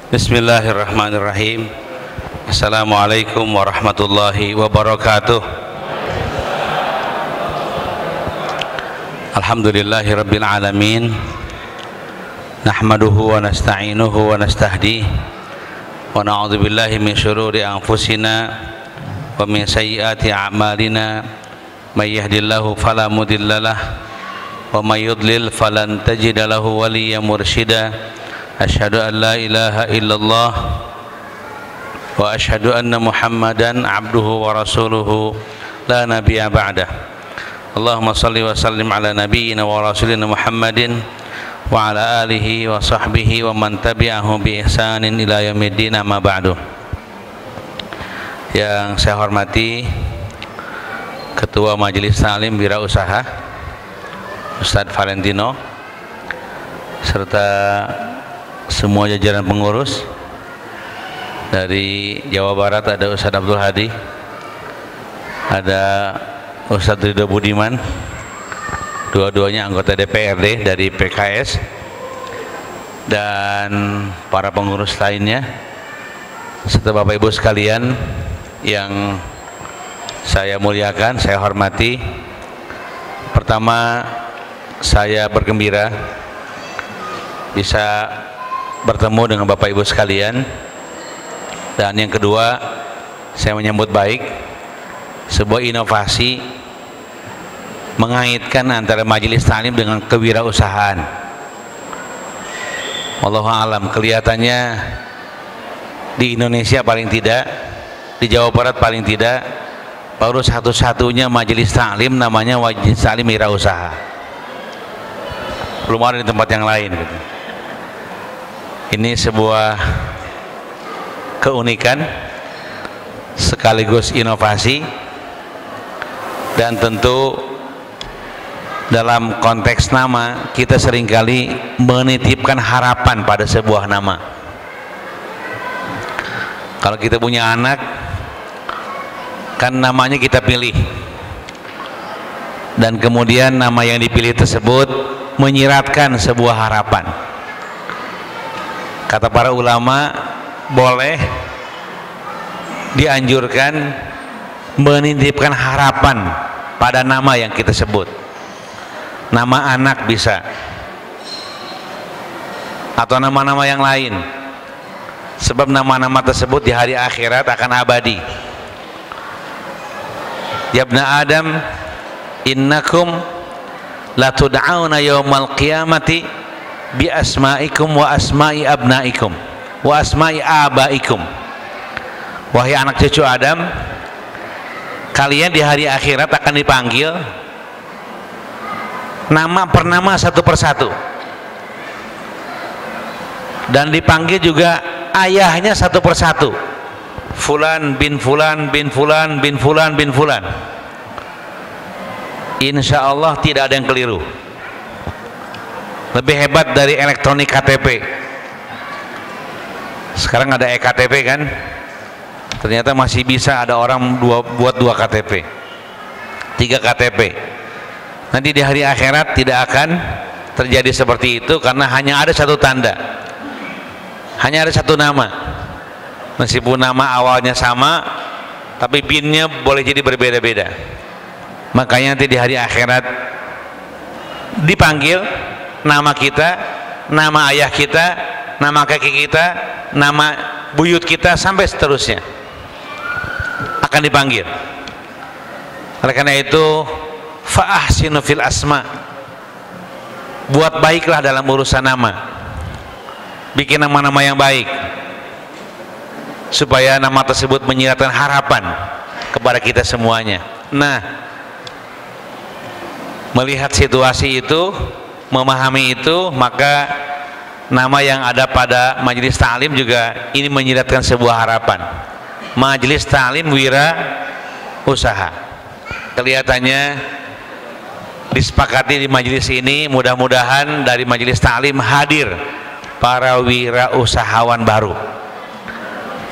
Bismillahirrahmanirrahim. Assalamualaikum warahmatullahi wabarakatuh. Alhamdulillahi rabbil alamin. Nahmaduhu wa nasta'inuhu wa nastahdi wa na'udzu billahi min syururi anfusina wa min sayyiati a'malina. May yahdihillahu fala mudhillalah wa may yudlil falan tajida lahu waliyyan mursyida. Asyhadu an la ilaha illallah wa asyhadu anna Muhammadan abduhu wa rasuluhu la nabiyya ba'dah. Allahumma salli wa sallim ala nabiyyina wa rasulina Muhammadin wa ala alihi wa sahbihi wa man tabi'ahu bi ihsanin ila yaumiddin, amma ba'du. Yang saya hormati Ketua Majelis Ta'lim Wirausaha Ustadz Valentino serta semua jajaran pengurus. Dari Jawa Barat ada Ustadz Abdul Hadi, ada Ustadz Ridho Budiman, dua-duanya anggota DPRD dari PKS, dan para pengurus lainnya serta Bapak Ibu sekalian yang saya muliakan, saya hormati. Pertama, saya bergembira bisa bertemu dengan Bapak Ibu sekalian, dan yang kedua, saya menyambut baik sebuah inovasi mengaitkan antara majelis taklim dengan kewirausahaan. Wallahu a'lam, kelihatannya di Indonesia paling tidak, di Jawa Barat paling tidak, baru satu-satunya majelis taklim namanya majelis taklim wirausaha. Belum ada di tempat yang lain gitu. Ini sebuah keunikan sekaligus inovasi, dan tentu dalam konteks nama kita seringkali menitipkan harapan pada sebuah nama. Kalau kita punya anak, kan namanya kita pilih, dan kemudian nama yang dipilih tersebut menyiratkan sebuah harapan. Kata para ulama, boleh dianjurkan menitipkan harapan pada nama yang kita sebut. Nama anak bisa, atau nama-nama yang lain, sebab nama-nama tersebut di hari akhirat akan abadi. Ya ibna Adam, innakum la tud'auna yaumal qiyamati bi asma'ikum wa asma'i abna'ikum wa asma'i abaikum. Wahai anak cucu Adam, kalian di hari akhirat akan dipanggil nama per nama, satu persatu, dan dipanggil juga ayahnya satu persatu. Fulan bin Fulan bin Fulan bin Fulan bin Fulan. Insya Allah tidak ada yang keliru. Lebih hebat dari elektronik KTP. Sekarang ada e-KTP kan, ternyata masih bisa ada orang buat 2 KTP, 3 KTP. Nanti di hari akhirat tidak akan terjadi seperti itu, karena hanya ada satu tanda, hanya ada satu nama. Meskipun nama awalnya sama, tapi binnya boleh jadi berbeda-beda. Makanya nanti di hari akhirat dipanggil nama kita, nama ayah kita, nama kakek kita, nama buyut kita, sampai seterusnya akan dipanggil. Oleh karena itu, fa'ahsinu fil asma, buat baiklah dalam urusan nama, bikin nama-nama yang baik, supaya nama tersebut menyiratkan harapan kepada kita semuanya. Nah, melihat situasi itu, memahami itu, maka nama yang ada pada majelis ta'lim juga ini menyiratkan sebuah harapan. Majelis ta'lim wira usaha. Kelihatannya disepakati di majelis ini, mudah-mudahan dari majelis ta'lim hadir para wira usahawan baru,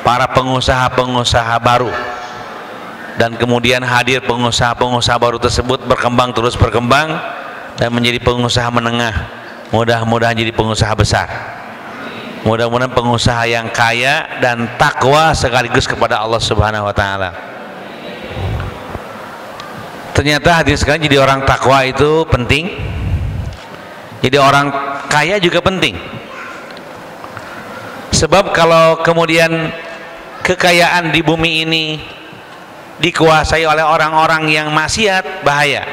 para pengusaha-pengusaha baru, dan kemudian hadir pengusaha-pengusaha baru tersebut berkembang, terus berkembang, dan menjadi pengusaha menengah, mudah-mudahan jadi pengusaha besar. Mudah-mudahan pengusaha yang kaya dan takwa sekaligus kepada Allah Subhanahu wa taala. Ternyata hadirin sekalian, jadi orang takwa itu penting. Jadi orang kaya juga penting. Sebab kalau kemudian kekayaan di bumi ini dikuasai oleh orang-orang yang maksiat, bahaya.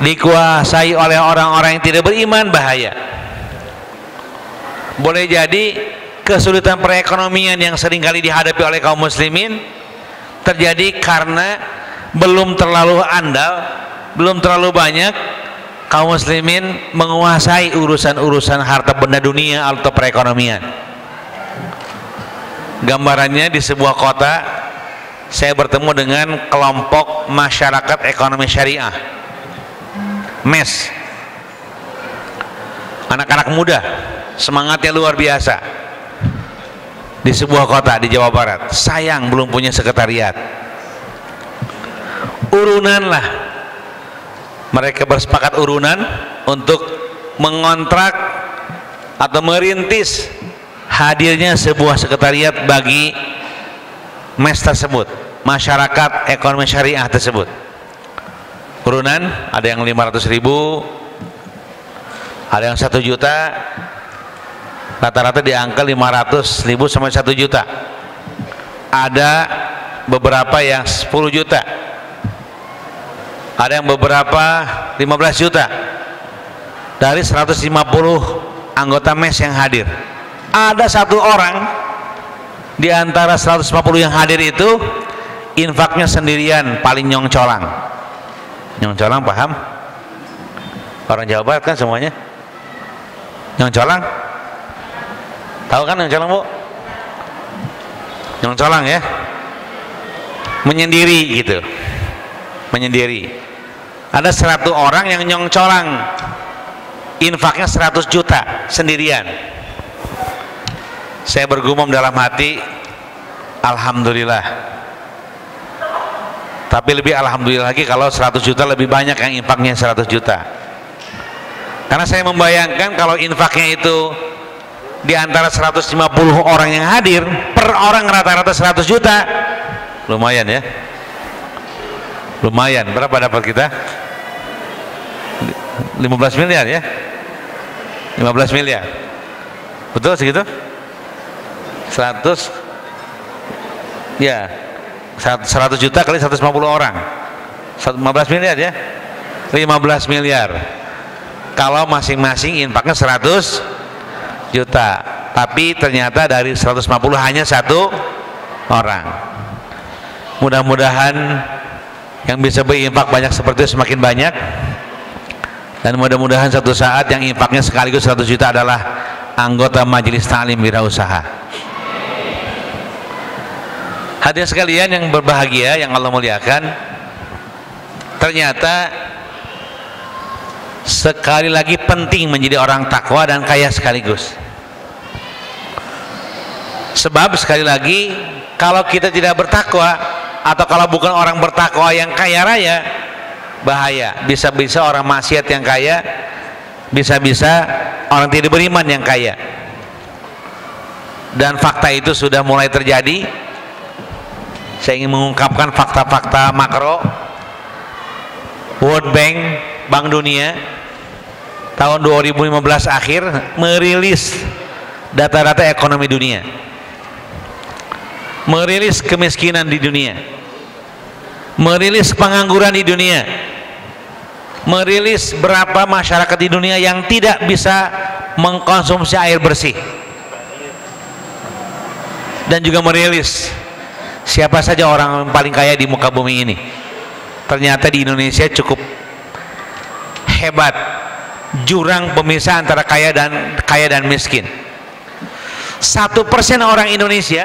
Dikuasai oleh orang-orang yang tidak beriman, bahaya. Boleh jadi kesulitan perekonomian yang seringkali dihadapi oleh kaum muslimin terjadi karena belum terlalu andal, belum terlalu banyak kaum muslimin menguasai urusan-urusan harta benda dunia atau perekonomian. Gambarannya, di sebuah kota saya bertemu dengan kelompok masyarakat ekonomi syariah, MES, anak-anak muda, semangatnya luar biasa, di sebuah kota di Jawa Barat. Sayang belum punya sekretariat. Urunan lah, mereka bersepakat urunan untuk mengontrak atau merintis hadirnya sebuah sekretariat bagi MES tersebut, masyarakat ekonomi syariah tersebut. Urunan ada yang 500.000, ada yang 1 juta, rata-rata di angka 500.000 sampai 1 juta. Ada beberapa yang 10 juta, ada yang beberapa 15 juta. Dari 150 anggota MES yang hadir, ada 1 orang di antara 150 yang hadir itu infaknya sendirian, paling nyongcolang. Nyongcolang paham? Orang Jawa Barat kan semuanya nyongcolang. Tahu kan nyongcolang, Bu? Nyongcolang ya, menyendiri gitu, menyendiri. Ada 100 orang yang nyongcolang, infaknya 100 juta sendirian. Saya bergumam dalam hati, alhamdulillah. Tapi lebih alhamdulillah lagi kalau 100 juta lebih banyak yang infaknya 100 juta. Karena saya membayangkan kalau infaknya itu di antara 150 orang yang hadir, per orang rata-rata 100 juta, lumayan ya. Lumayan. Berapa dapat kita? 15 miliar ya. 15 miliar. Betul segitu? 100 ya, 100 juta kali 150 orang, 15 miliar ya. 15 miliar kalau masing-masing infaknya 100 juta, tapi ternyata dari 150 hanya 1 orang. Mudah-mudahan yang bisa berinfak banyak seperti itu semakin banyak, dan mudah-mudahan satu saat yang infaknya sekaligus 100 juta adalah anggota majelis ta'lim wirausaha. Hadirin sekalian yang berbahagia, yang Allah muliakan, ternyata sekali lagi penting menjadi orang takwa dan kaya sekaligus. Sebab sekali lagi, kalau kita tidak bertakwa atau kalau bukan orang bertakwa yang kaya raya, bahaya. Bisa-bisa orang maksiat yang kaya, bisa-bisa orang tidak beriman yang kaya. Dan fakta itu sudah mulai terjadi. Saya ingin mengungkapkan fakta-fakta makro. World Bank, Bank Dunia, tahun 2015 akhir merilis data-data ekonomi dunia, merilis kemiskinan di dunia, merilis pengangguran di dunia, merilis berapa masyarakat di dunia yang tidak bisa mengkonsumsi air bersih, dan juga merilis siapa saja orang yang paling kaya di muka bumi ini. Ternyata di Indonesia cukup hebat jurang pemisah antara kaya dan miskin. 1% orang Indonesia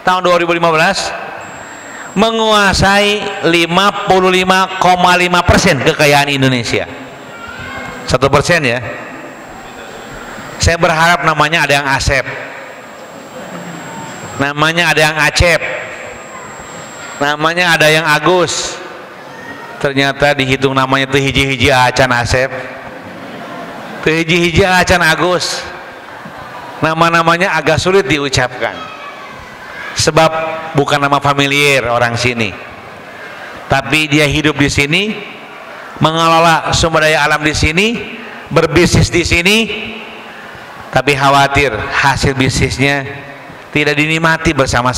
tahun 2015 menguasai 55,5% kekayaan Indonesia. 1% ya. Saya berharap namanya ada yang Asep, namanya ada yang Acep, namanya ada yang Agus. Ternyata dihitung namanya tuh hiji-hiji acan Asep, tuh hiji-hiji acan Agus. nama-namanya agak sulit diucapkan sebab bukan nama familiar orang sini, tapi dia hidup di sini, mengelola sumber daya alam di sini, berbisnis di sini, tapi khawatir hasil bisnisnya tidak dinikmati bersama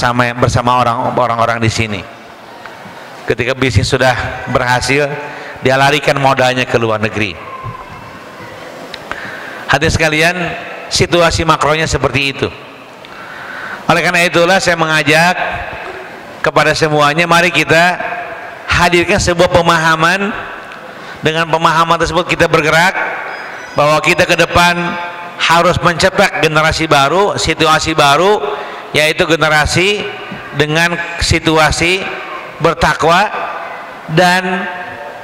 orang-orang di sini. Ketika bisnis sudah berhasil, dia larikan modalnya ke luar negeri. Hadirin sekalian, situasi makronya seperti itu. Oleh karena itulah saya mengajak kepada semuanya, mari kita hadirkan sebuah pemahaman. Dengan pemahaman tersebut kita bergerak bahwa kita ke depan harus mencetak generasi baru, situasi baru, yaitu generasi dengan situasi bertakwa dan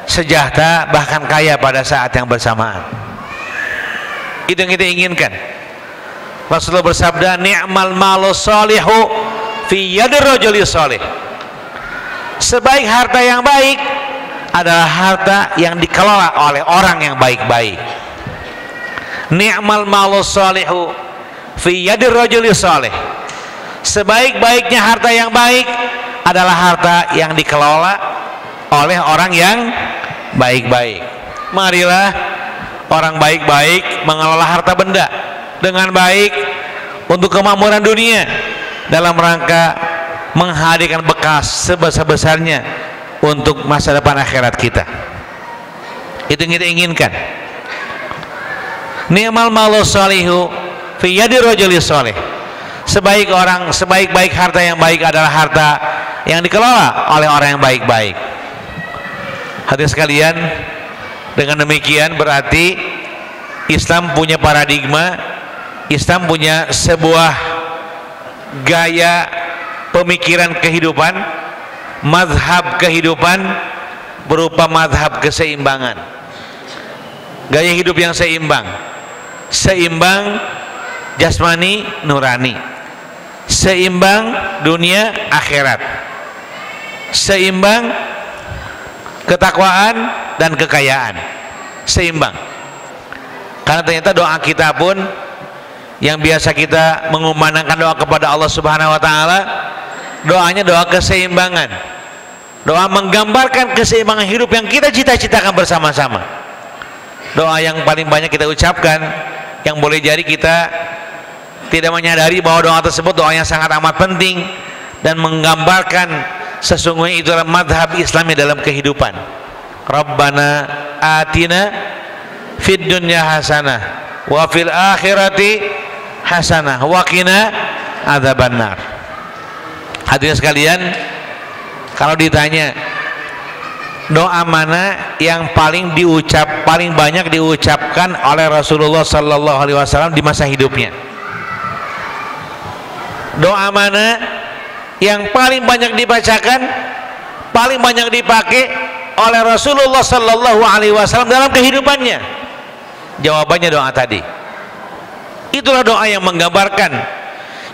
sejahtera, bahkan kaya pada saat yang bersamaan. Itu yang kita inginkan. Rasulullah bersabda, ni'mal malu sholihu fi yadir rajuli sholih. Sebaik harta yang baik adalah harta yang dikelola oleh orang yang baik-baik. Ni'mal malu sholihu fi yadir rajuli sholih. Sebaik-baiknya harta yang baik adalah harta yang dikelola oleh orang yang baik-baik. Marilah orang baik-baik mengelola harta benda dengan baik untuk kemakmuran dunia dalam rangka menghadirkan bekas sebesar-besarnya untuk masa depan akhirat kita. Itu yang kita inginkan. Ni'mal malu sholihu fi yadi rajuli sholih. Sebaik-baik harta yang baik adalah harta yang dikelola oleh orang yang baik-baik. Hadirin sekalian, dengan demikian berarti Islam punya paradigma, Islam punya sebuah gaya pemikiran kehidupan, mazhab kehidupan berupa mazhab keseimbangan. Gaya hidup yang seimbang, seimbang jasmani nurani, seimbang dunia akhirat, seimbang ketakwaan dan kekayaan, seimbang. Karena ternyata doa kita pun yang biasa kita mengumandangkan doa kepada Allah Subhanahu wa taala, doanya doa keseimbangan, doa menggambarkan keseimbangan hidup yang kita cita-citakan bersama-sama. Doa yang paling banyak kita ucapkan, yang boleh jadi kita tidak menyadari bahwa doa tersebut doa yang sangat amat penting dan menggambarkan sesungguhnya itu adalah madhab Islami dalam kehidupan. Rabbana atina fid dunya hasanah wa fil akhirati hasanah wa qina adzabannar. Hadirin sekalian, kalau ditanya doa mana yang paling banyak diucapkan oleh Rasulullah sallallahu alaihi wasallam di masa hidupnya, doa mana yang paling banyak dibacakan, paling banyak dipakai oleh Rasulullah sallallahu alaihi wasallam dalam kehidupannya? Jawabannya doa tadi. Itulah doa yang menggambarkan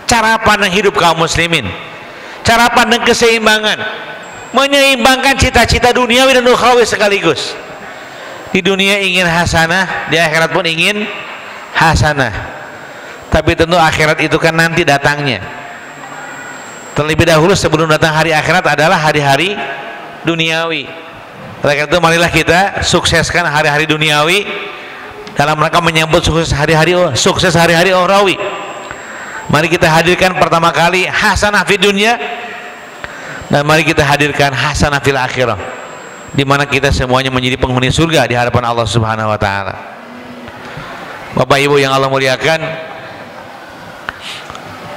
cara pandang hidup kaum muslimin, cara pandang keseimbangan, menyeimbangkan cita-cita duniawi dan ukhrawi sekaligus. Di dunia ingin hasanah, di akhirat pun ingin hasanah. Tapi tentu akhirat itu kan nanti datangnya. Terlebih dahulu sebelum datang hari akhirat adalah hari-hari duniawi. Oleh karena itu marilah kita sukseskan hari-hari duniawi dalam rangka menyambut sukses hari-hari ukhrawi. Mari kita hadirkan pertama kali hasanah fid dunya, dan mari kita hadirkan hasanah fil akhirah, di mana kita semuanya menjadi penghuni surga di hadapan Allah Subhanahu wa taala. Bapak Ibu yang Allah muliakan,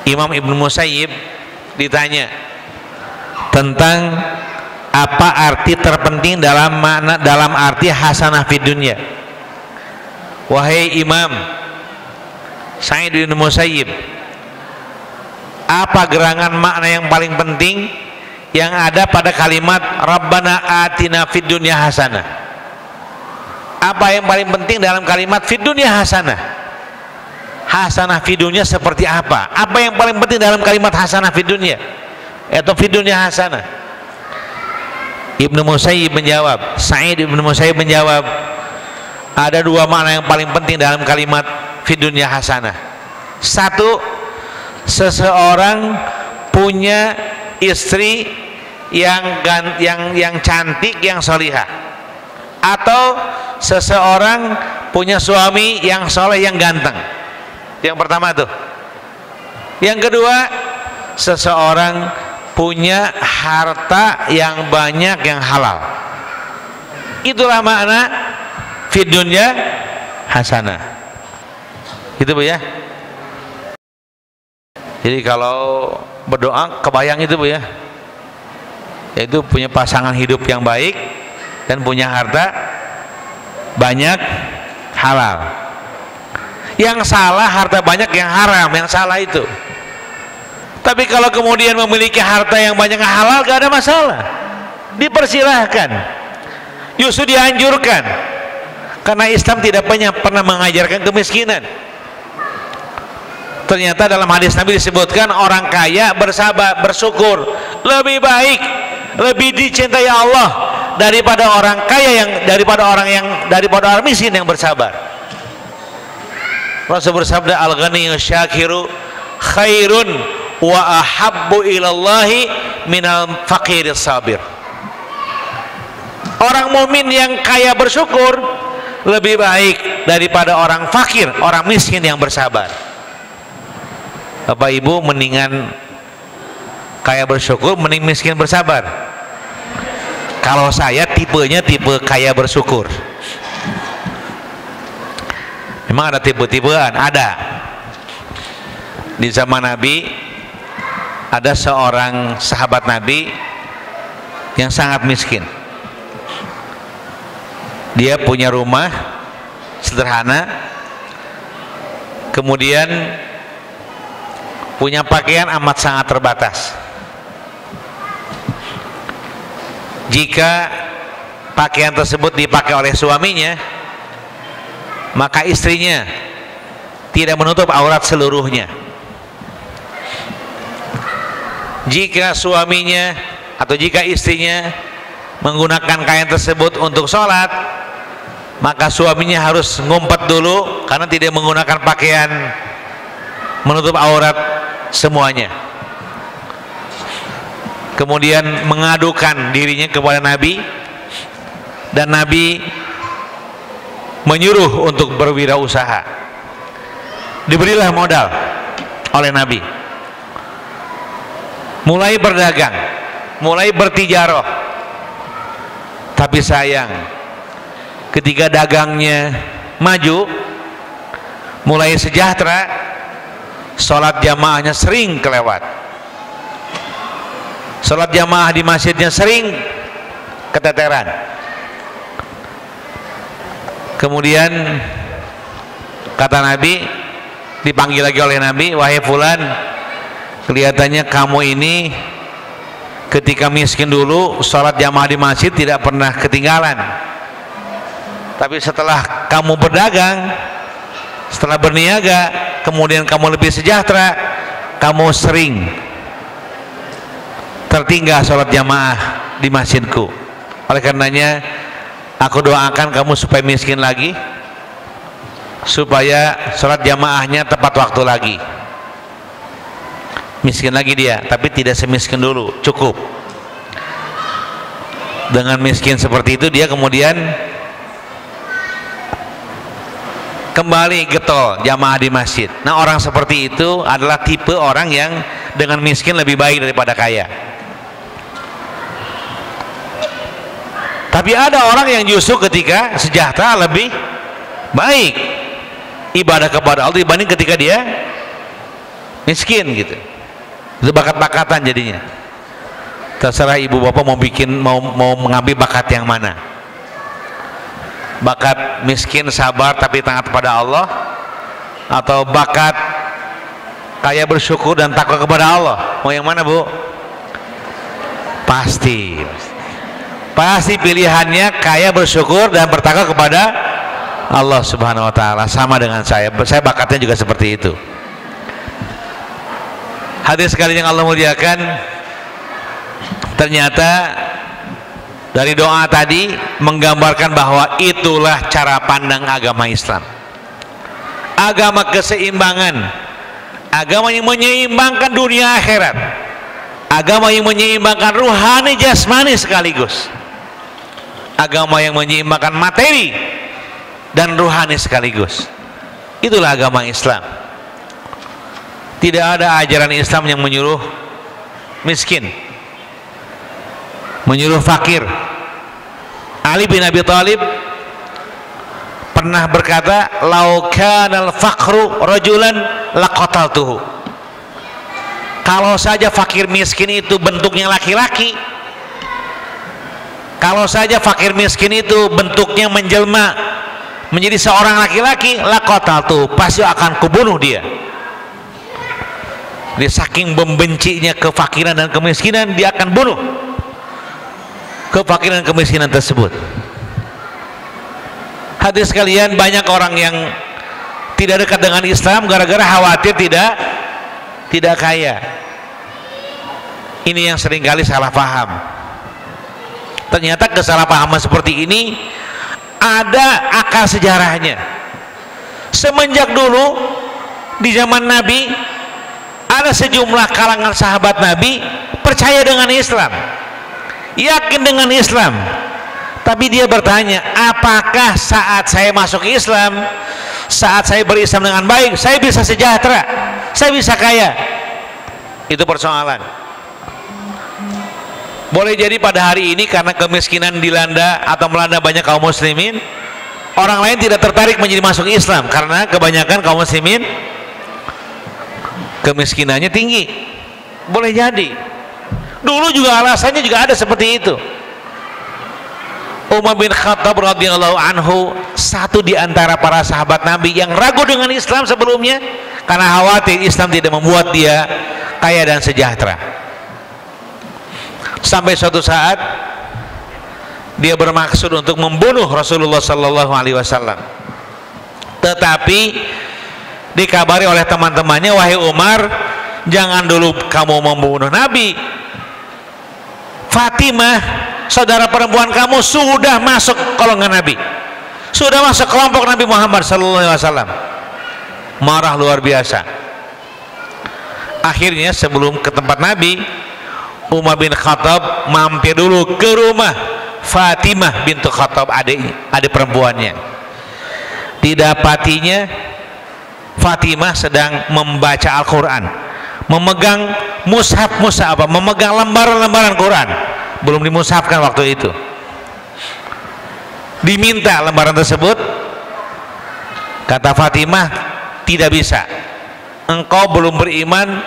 Imam Ibnu Musayyib ditanya tentang apa arti terpenting dalam arti hasanah fid dunya. Wahai Imam Sa'id bin Musayyib, apa gerangan makna yang paling penting yang ada pada kalimat Rabbana atina fid dunya hasanah? Apa yang paling penting dalam kalimat fid dunya hasanah? Hasanah fid dunya seperti apa? Apa yang paling penting dalam kalimat hasanah fid dunya atau fid dunya hasanah? Ibnu Musayyib menjawab, Sa'id bin Musayyib menjawab, ada dua makna yang paling penting dalam kalimat fid dunya hasanah. Satu, seseorang punya istri yang cantik, yang solihah, atau seseorang punya suami yang soleh, yang ganteng. Yang pertama tuh. Yang kedua, seseorang punya harta yang banyak, yang halal. Itulah makna fid dunya hasanah. Itu Bu ya. Jadi kalau berdoa kebayang itu Bu ya, yaitu punya pasangan hidup yang baik dan punya harta banyak, halal. Yang salah harta banyak, yang haram, yang salah itu. Tapi kalau kemudian memiliki harta yang banyak, yang halal, gak ada masalah, dipersilahkan, justru dianjurkan, karena Islam tidak pernah mengajarkan kemiskinan. Ternyata dalam hadis Nabi disebutkan orang kaya bersabar, bersyukur, lebih baik, lebih dicintai Allah daripada orang kaya daripada orang miskin yang bersabar. Rasul bersabda, al-ghaniyyu syakiru khairun wa ahabbu ilallahi minal faqiris sabir. Orang mukmin yang kaya bersyukur lebih baik daripada orang fakir, orang miskin yang bersabar. Bapak Ibu, mendingan kaya bersyukur, mending miskin bersabar? Kalau saya tipenya tipe kaya bersyukur. Memang ada tipe-tipean, ada. Di zaman Nabi ada seorang sahabat Nabi yang sangat miskin. Dia punya rumah sederhana, kemudian punya pakaian amat sangat terbatas. Jika pakaian tersebut dipakai oleh suaminya, maka istrinya tidak menutup aurat seluruhnya. Jika suaminya atau jika istrinya menggunakan kain tersebut untuk sholat, maka suaminya harus ngumpet dulu karena tidak menggunakan pakaian menutup aurat semuanya. Kemudian mengadukan dirinya kepada Nabi, dan Nabi menyuruh untuk berwirausaha. Diberilah modal oleh Nabi, mulai berdagang, mulai bertijarah. Tapi sayang, ketika dagangnya maju, mulai sejahtera, sholat jamaahnya sering kelewat. Sholat jamaah di masjidnya sering keteteran. Kemudian kata Nabi, dipanggil lagi oleh Nabi, wahai fulan, kelihatannya kamu ini ketika miskin dulu sholat jamaah di masjid tidak pernah ketinggalan, tapi setelah kamu berdagang, setelah berniaga, kemudian kamu lebih sejahtera, kamu sering tertinggal sholat jamaah di masjidku. Oleh karenanya aku doakan kamu supaya miskin lagi, supaya sholat jamaahnya tepat waktu lagi. Miskin lagi dia, tapi tidak semiskin dulu, cukup. Dengan miskin seperti itu dia kemudian kembali getol jamaah di masjid. Nah, orang seperti itu adalah tipe orang yang dengan miskin lebih baik daripada kaya. Tapi ada orang yang justru ketika sejahtera lebih baik ibadah kepada Allah dibanding ketika dia miskin gitu. Itu bakat-bakatan jadinya. Terserah ibu bapak mau mengambil bakat yang mana. Bakat miskin sabar tapi taat kepada Allah, atau bakat kaya bersyukur dan takwa kepada Allah? Mau yang mana, Bu? Pasti pilihannya kaya bersyukur dan bertakwa kepada Allah Subhanahu wa taala. Sama dengan saya bakatnya juga seperti itu. Hadis sekali yang Allah muliakan, ternyata dari doa tadi menggambarkan bahwa itulah cara pandang agama Islam. Agama keseimbangan, agama yang menyeimbangkan dunia akhirat, agama yang menyeimbangkan ruhani jasmani sekaligus, agama yang menyeimbangkan materi dan ruhani sekaligus. Itulah agama Islam. Tidak ada ajaran Islam yang menyuruh miskin, menyuruh fakir. Ali bin Abi Thalib pernah berkata, "Lau kanal faqru rajulan laqataltuhu." Kalau saja fakir miskin itu bentuknya laki-laki, kalau saja fakir miskin itu bentuknya menjelma menjadi seorang laki-laki, laqataltuhu, pasti akan kubunuh dia. Dia saking membencinya kefakiran dan kemiskinan, dia akan bunuh kefakiran dan kemiskinan tersebut. Hadirin sekalian, banyak orang yang tidak dekat dengan Islam gara-gara khawatir tidak kaya. Ini yang seringkali salah paham. Ternyata kesalahpahaman seperti ini ada akal sejarahnya. Semenjak dulu di zaman Nabi, ada sejumlah kalangan sahabat Nabi percaya dengan Islam, yakin dengan Islam, tapi dia bertanya, apakah saat saya masuk Islam, saat saya berislam dengan baik, saya bisa sejahtera, saya bisa kaya? Itu persoalan. Boleh jadi pada hari ini karena kemiskinan dilanda atau melanda banyak kaum muslimin, orang lain tidak tertarik menjadi masuk Islam karena kebanyakan kaum muslimin kemiskinannya tinggi. Boleh jadi. Dulu juga alasannya juga ada seperti itu. Umar bin Khattab radhiyallahu anhu, satu di antara para sahabat Nabi yang ragu dengan Islam sebelumnya karena khawatir Islam tidak membuat dia kaya dan sejahtera. Sampai suatu saat dia bermaksud untuk membunuh Rasulullah sallallahu alaihi wasallam. Tetapi dikabari oleh teman-temannya, wahai Umar, jangan dulu kamu membunuh Nabi. Fatimah, saudara perempuan kamu, sudah masuk golongan Nabi, sudah masuk kelompok Nabi Muhammad sallallahu alaihi wasallam. Marah luar biasa. Akhirnya sebelum ke tempat Nabi, Umar bin Khattab mampir dulu ke rumah Fatimah bintu Khattab, adik perempuannya. Didapatinya Fatimah sedang membaca Al-Quran, memegang memegang lembaran-lembaran Quran, belum dimushafkan waktu itu. Diminta lembaran tersebut, kata Fatimah, tidak bisa, engkau belum beriman,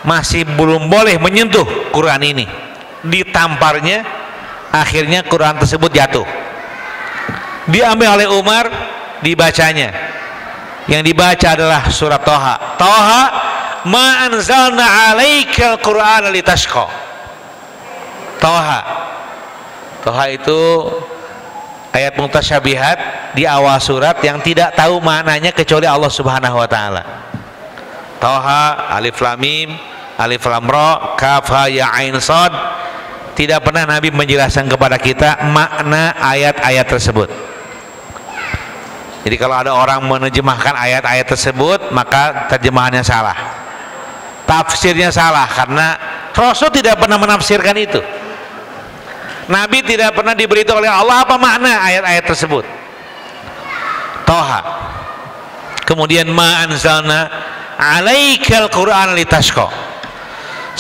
masih belum boleh menyentuh Quran ini. Ditamparnya, akhirnya Quran tersebut jatuh, diambil oleh Umar, dibacanya. Yang dibaca adalah surat Toha. Toha, ma anzalna alaikal Qur'ana litashqa. Toha. Toha itu ayat mutasyabihat di awal surat yang tidak tahu maknanya kecuali Allah Subhanahu wa taala. Toha, alif lam mim, alif lam ra, kaf ha ya ain shad. Tidak pernah Nabi menjelaskan kepada kita makna ayat-ayat tersebut. Jadi kalau ada orang menerjemahkan ayat-ayat tersebut, maka terjemahannya salah, tafsirnya salah, karena Rasul tidak pernah menafsirkan itu. Nabi tidak pernah diberitahu oleh Allah apa makna ayat-ayat tersebut. Toha. Kemudian ma anzalna alaikal Qur'an litashqa.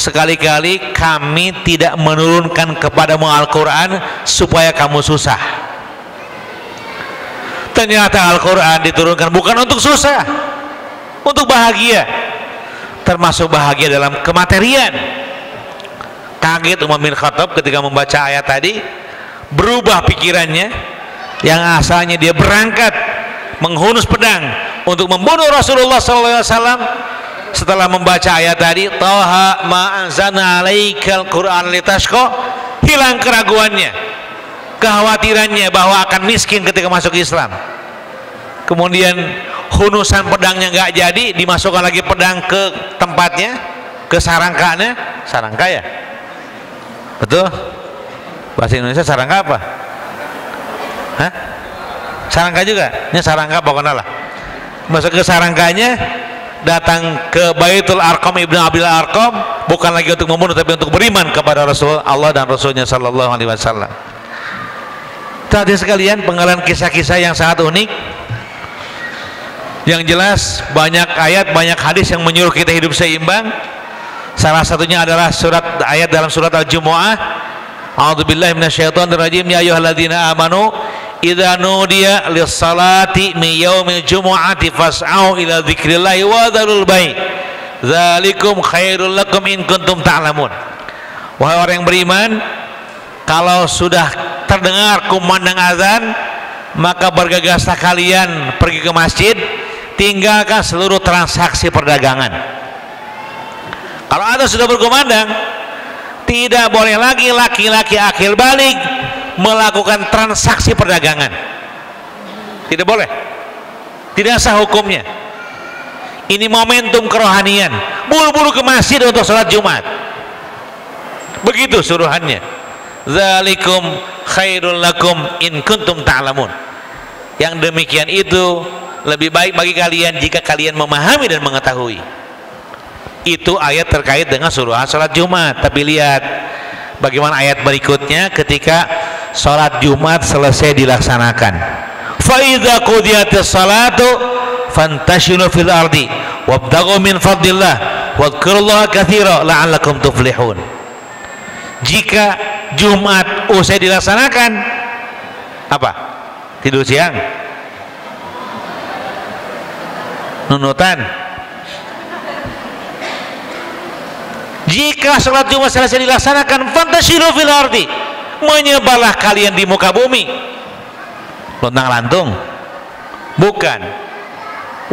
Sekali-kali kami tidak menurunkan kepadamu Al-Quran supaya kamu susah. Ternyata Al-Quran diturunkan bukan untuk susah, untuk bahagia, termasuk bahagia dalam kematerian. Kaget Umar bin Khattab ketika membaca ayat tadi, berubah pikirannya, yang asalnya dia berangkat menghunus pedang untuk membunuh Rasulullah SAW. Setelah membaca ayat tadi, Taha ma anzalna alaikal Qur'an litashqa, hilang keraguannya, kekhawatirannya bahwa akan miskin ketika masuk Islam. Kemudian hunusan pedangnya nggak jadi, dimasukkan lagi pedang ke tempatnya, ke sarangkanya. Sarangka ya? Betul? Bahasa Indonesia sarangka apa? Hah? Sarangka juga? Ini sarangka pokoknya lah. Masuk ke sarangkanya, datang ke Baitul Arqam Ibnu Abil Arqam bukan lagi untuk membunuh tapi untuk beriman kepada Rasul Allah dan Rasulnya sallallahu alaihi wasallam. Tadi sekalian, penggalan kisah-kisah yang sangat unik. Yang jelas banyak ayat, banyak hadis yang menyuruh kita hidup seimbang. Salah satunya adalah ayat dalam surat Al-Jumu'ah. A'udzubillahi minasyaitonirrajim. Ya ayyuhalladzina amanu idza nudiya lis-salati min yaumil jumu'ati fas'au ila dzikrillahi wa dzarul bai'. Dzalikum khairul lakum in kuntum ta'lamun. Wahai orang yang beriman, kalau sudah terdengar kumandang azan, maka bergegaslah kalian pergi ke masjid, tinggalkan seluruh transaksi perdagangan. Kalau ada sudah berkumandang, tidak boleh lagi laki-laki akil balik melakukan transaksi perdagangan. Tidak boleh, tidak sah hukumnya. Ini momentum kerohanian, buru-buru ke masjid untuk sholat Jumat. Begitu suruhannya. Zalikum khairul lakum in kuntum ta'lamun. Yang demikian itu lebih baik bagi kalian jika kalian memahami dan mengetahui. Itu ayat terkait dengan suruhan sholat Jumat. Tapi lihat bagaimana ayat berikutnya ketika sholat Jumat selesai dilaksanakan. Fa idza qudiyatis salatu fantashiru fil ardi wabtaghu min fadlillah wadhkurullaha katsira la'allakum tuflihun. Jika Jumat usai dilaksanakan, apa? Tidur siang, nunutan. Jika sholat Jumat selesai dilaksanakan, fantashiru fil ardi, menyebarlah kalian di muka bumi. Lontang lantung? Bukan.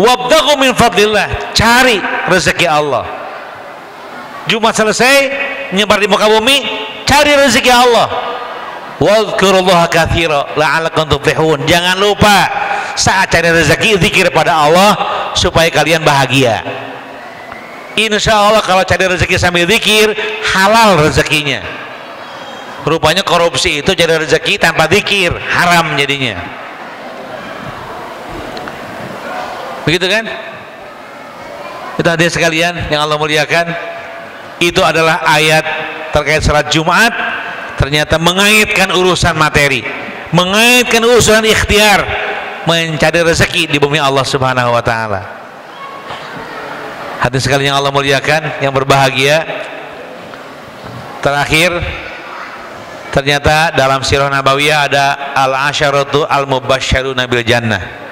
Wabtaghu min fadlillah, cari rezeki Allah. Jumat selesai, nyebar di muka bumi, cari rezeki Allah. Wadhkurullaha katsira la'allakum tuflihun. Jangan lupa saat cari rezeki zikir pada Allah supaya kalian bahagia. Insya Allah kalau cari rezeki sambil zikir, halal rezekinya. Rupanya korupsi itu cari rezeki tanpa zikir, haram jadinya. Begitu kan? Itu hadirin sekalian yang Allah muliakan. Itu adalah ayat terkait salat Jumat. Ternyata mengaitkan urusan materi, mengaitkan urusan ikhtiar, mencari rezeki di bumi Allah Subhanahu wa taala. Hadirin sekalian yang Allah muliakan, yang berbahagia. Terakhir, ternyata dalam sirah nabawiyah ada al-asyaratu al-mubasysyaruna bil jannah.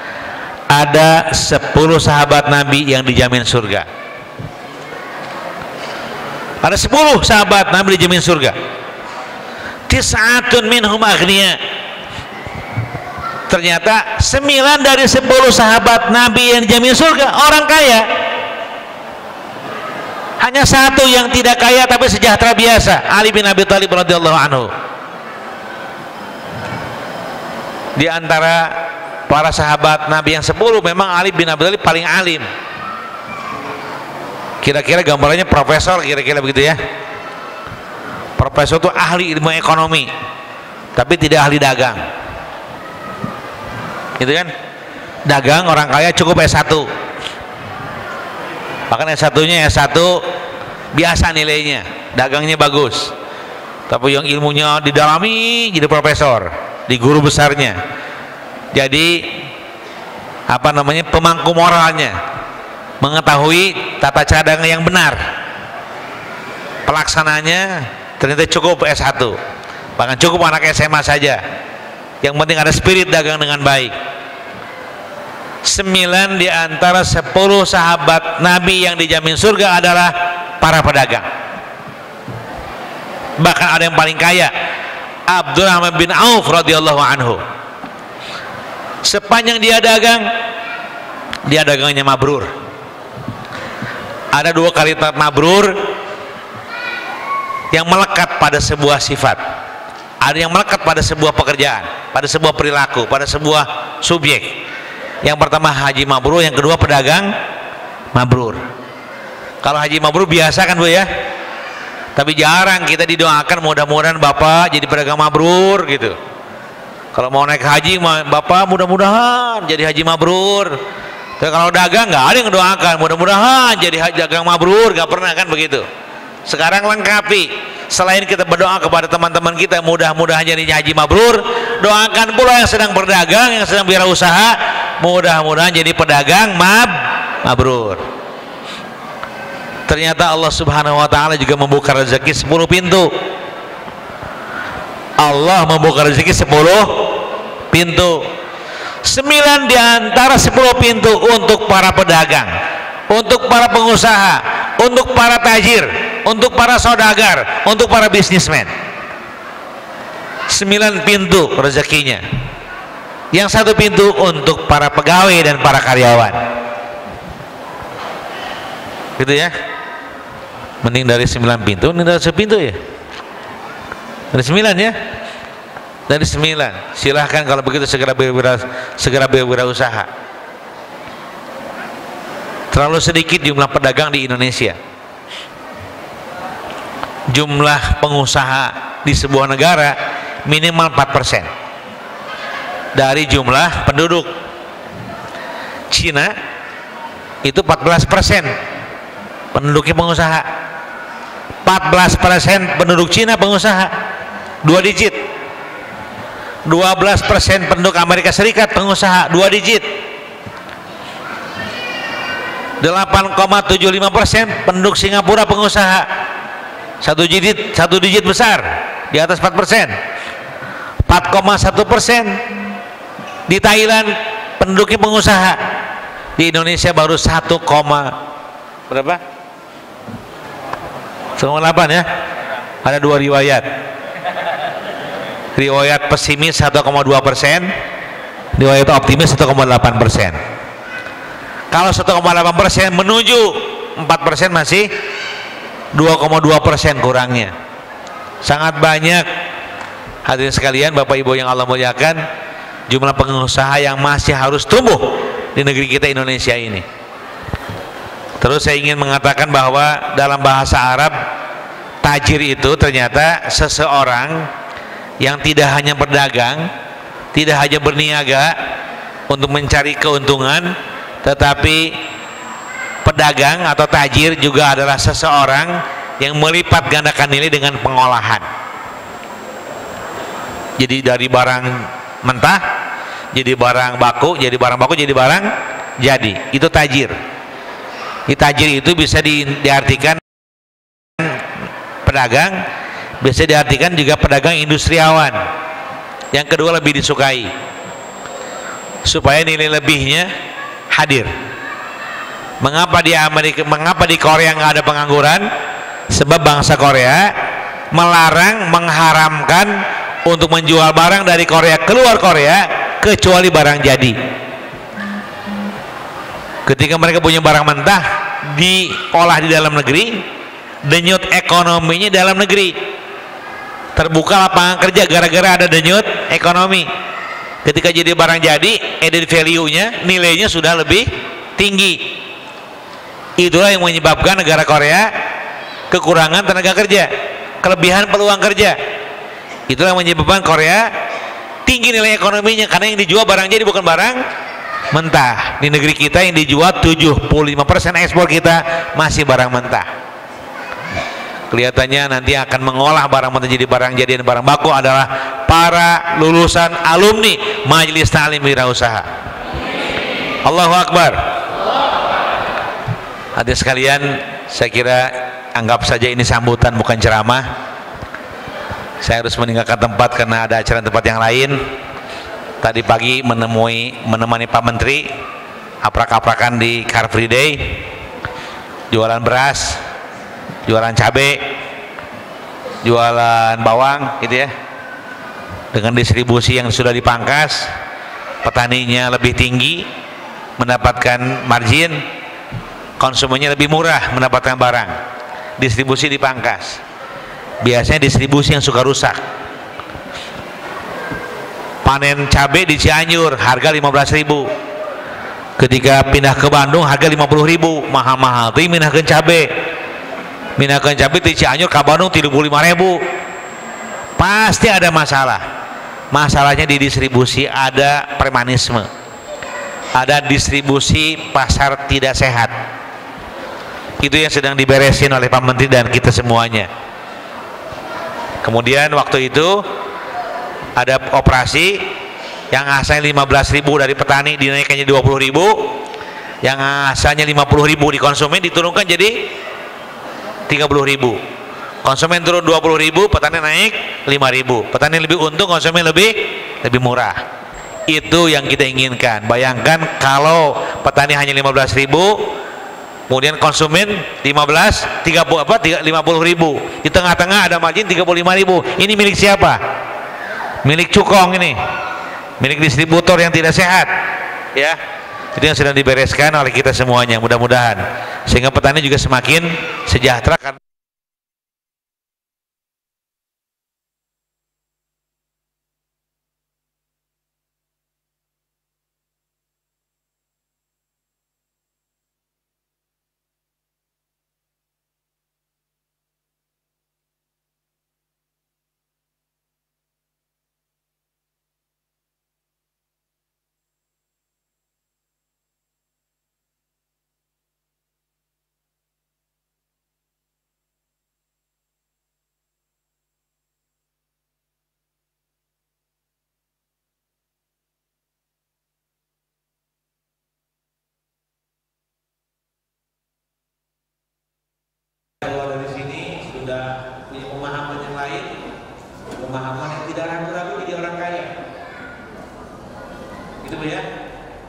Ada 10 sahabat Nabi yang dijamin surga. Ada 10 sahabat Nabi dijamin surga. Tis'atun minhum aghnia. Ternyata 9 dari 10 sahabat Nabi yang dijamin surga orang kaya. Hanya 1 yang tidak kaya tapi sejahtera biasa, Ali bin Abi Thalib radhiyallahu anhu. Di antara para sahabat Nabi yang 10 memang Ali bin Abi Thalib paling alim. Kira-kira gambarannya profesor, kira-kira begitu ya. Profesor itu ahli ilmu ekonomi tapi tidak ahli dagang, gitu kan? Dagang orang kaya cukup S1, bahkan S1-nya S1 biasa nilainya, dagangnya bagus, tapi yang ilmunya didalami jadi profesor, di guru besarnya, jadi apa namanya, pemangku moralnya, mengetahui tata cara dagang yang benar, pelaksananya ternyata cukup S1, bahkan cukup anak SMA saja, yang penting ada spirit dagang dengan baik. 9 di antara 10 sahabat Nabi yang dijamin surga adalah para pedagang. Bahkan ada yang paling kaya, Abdurrahman bin Auf radhiyallahu anhu. Sepanjang dia dagang, dia dagangnya mabrur. Ada 2 kalimat mabrur yang melekat pada sebuah sifat, ada yang melekat pada sebuah pekerjaan, pada sebuah perilaku, pada sebuah subjek. Yang pertama haji mabrur, yang kedua pedagang mabrur. Kalau haji mabrur biasa kan Bu ya, tapi jarang kita didoakan mudah-mudahan Bapak jadi pedagang mabrur gitu. Kalau mau naik haji, Bapak mudah-mudahan jadi haji mabrur. Tapi kalau dagang nggak ada yang doakan mudah-mudahan jadi dagang mabrur, nggak pernah kan begitu. Sekarang lengkapi, selain kita berdoa kepada teman-teman kita mudah-mudahan jadi haji mabrur, doakan pula yang sedang berdagang, yang sedang wirausaha, mudah-mudahan jadi pedagang mabrur. Ternyata Allah Subhanahu wa taala juga membuka rezeki 10 pintu. Allah membuka rezeki 10 pintu. 9 di antara 10 pintu untuk para pedagang, untuk para pengusaha, untuk para tajir, untuk para saudagar, untuk para bisnismen. 9 pintu rezekinya. Yang 1 pintu untuk para pegawai dan para karyawan. Gitu ya. Mending dari 9 pintu, mending dari 1 pintu ya. Dari 9 ya. Dari 9. Silahkan kalau begitu segera berwirausaha. Terlalu sedikit jumlah pedagang di Indonesia. Jumlah pengusaha di sebuah negara minimal 4% dari jumlah penduduk. Cina itu 14% penduduknya pengusaha. 14% penduduk Cina pengusaha, 2 digit. 12% penduduk Amerika Serikat pengusaha, 2 digit. 8,75% penduduk Singapura pengusaha, 1 digit besar, di atas 4%. 4,1% di Thailand penduduknya pengusaha. Di Indonesia baru 1, berapa? 1,8 ya. Ada 2 riwayat. Riwayat pesimis 1,2%, riwayat optimis 1,8%. Kalau 1,8% menuju 4% masih 2,2% kurangnya. Sangat banyak. Hadirin sekalian, Bapak Ibu yang Allah muliakan, jumlah pengusaha yang masih harus tumbuh di negeri kita Indonesia ini. Terus saya ingin mengatakan bahwa dalam bahasa Arab, tajir itu ternyata seseorang yang tidak hanya berdagang, tidak hanya berniaga untuk mencari keuntungan, tetapi pedagang atau tajir juga adalah seseorang yang melipat gandakan nilai dengan pengolahan. Jadi dari barang mentah jadi barang baku, jadi barang baku jadi barang jadi. Itu tajir. Tajir itu bisa diartikan pedagang, bisa diartikan juga pedagang industriawan. Yang kedua lebih disukai, supaya nilai lebihnya hadir. Mengapa di Amerika, mengapa di Korea nggak ada pengangguran? Sebab bangsa Korea melarang, mengharamkan untuk menjual barang dari Korea keluar Korea kecuali barang jadi. Ketika mereka punya barang mentah diolah di dalam negeri, denyut ekonominya dalam negeri, terbuka lapangan kerja gara-gara ada denyut ekonomi. Ketika jadi barang jadi, added value-nya, nilainya sudah lebih tinggi. Itulah yang menyebabkan negara Korea kekurangan tenaga kerja, kelebihan peluang kerja. Itulah yang menyebabkan Korea tinggi nilai ekonominya, karena yang dijual barang jadi bukan barang mentah. Di negeri kita yang dijual 75% ekspor kita masih barang mentah. Kelihatannya nanti akan mengolah barang mentah jadi barang jadi dan barang baku adalah para lulusan alumni Majelis Ta'lim Wirausaha. Allahu Akbar. Hadirin sekalian, saya kira anggap saja ini sambutan bukan ceramah. Saya harus meninggalkan tempat karena ada acara tempat yang lain. Tadi pagi menemani Pak Menteri aprak-aprakan di Car Free Day, jualan beras, jualan cabai, jualan bawang gitu ya, dengan distribusi yang sudah dipangkas. Petaninya lebih tinggi mendapatkan margin, konsumennya lebih murah mendapatkan barang. Distribusi dipangkas. Biasanya distribusi yang suka rusak. Panen cabai di Cianjur harga 15.000, ketika pindah ke Bandung harga 50.000, mahal-mahal tapi minahkeun cabai di Cianjur ke Bandung 35.000. Pasti ada masalah. Masalahnya di distribusi, ada premanisme. ada distribusi pasar tidak sehat. Itu yang sedang diberesin oleh Pak Menteri dan kita semuanya. Kemudian waktu itu ada operasi yang asalnya 15.000 dari petani dinaikkannya 20.000, yang asalnya 50.000 di konsumen diturunkan jadi 30.000. Konsumen turun 20.000, petani naik 5.000. Petani lebih untung, konsumen lebih murah. Itu yang kita inginkan. Bayangkan kalau petani hanya 15.000, kemudian konsumen 50.000. Di tengah-tengah ada margin 35.000. Ini milik siapa? Milik cukong ini. Milik distributor yang tidak sehat. Ya. Itu yang sedang dibereskan oleh kita semuanya, mudah-mudahan. Sehingga petani juga semakin sejahtera karena keluar dari sini sudah punya pemahaman yang lain, pemahaman yang tidak ragu-ragu jadi orang kaya. Gitu Bu ya?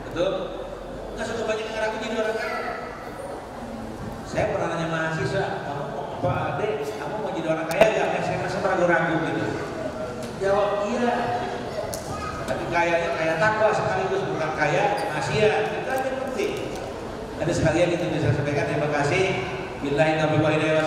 Betul? Nggak suka banyak yang ragu jadi orang kaya. Saya pernah nanya mahasiswa, kamu mau apa adek? Kamu mau jadi orang kaya nggak? Saya masih ragu-ragu gitu. Jawab iya. Tapi kayanya kaya takwa sekaligus, bukan kaya maksiat. Itu aja penting. Ada sekalian itu bisa sampaikan. Terima kasih. Billahi taufiq wal hidayah.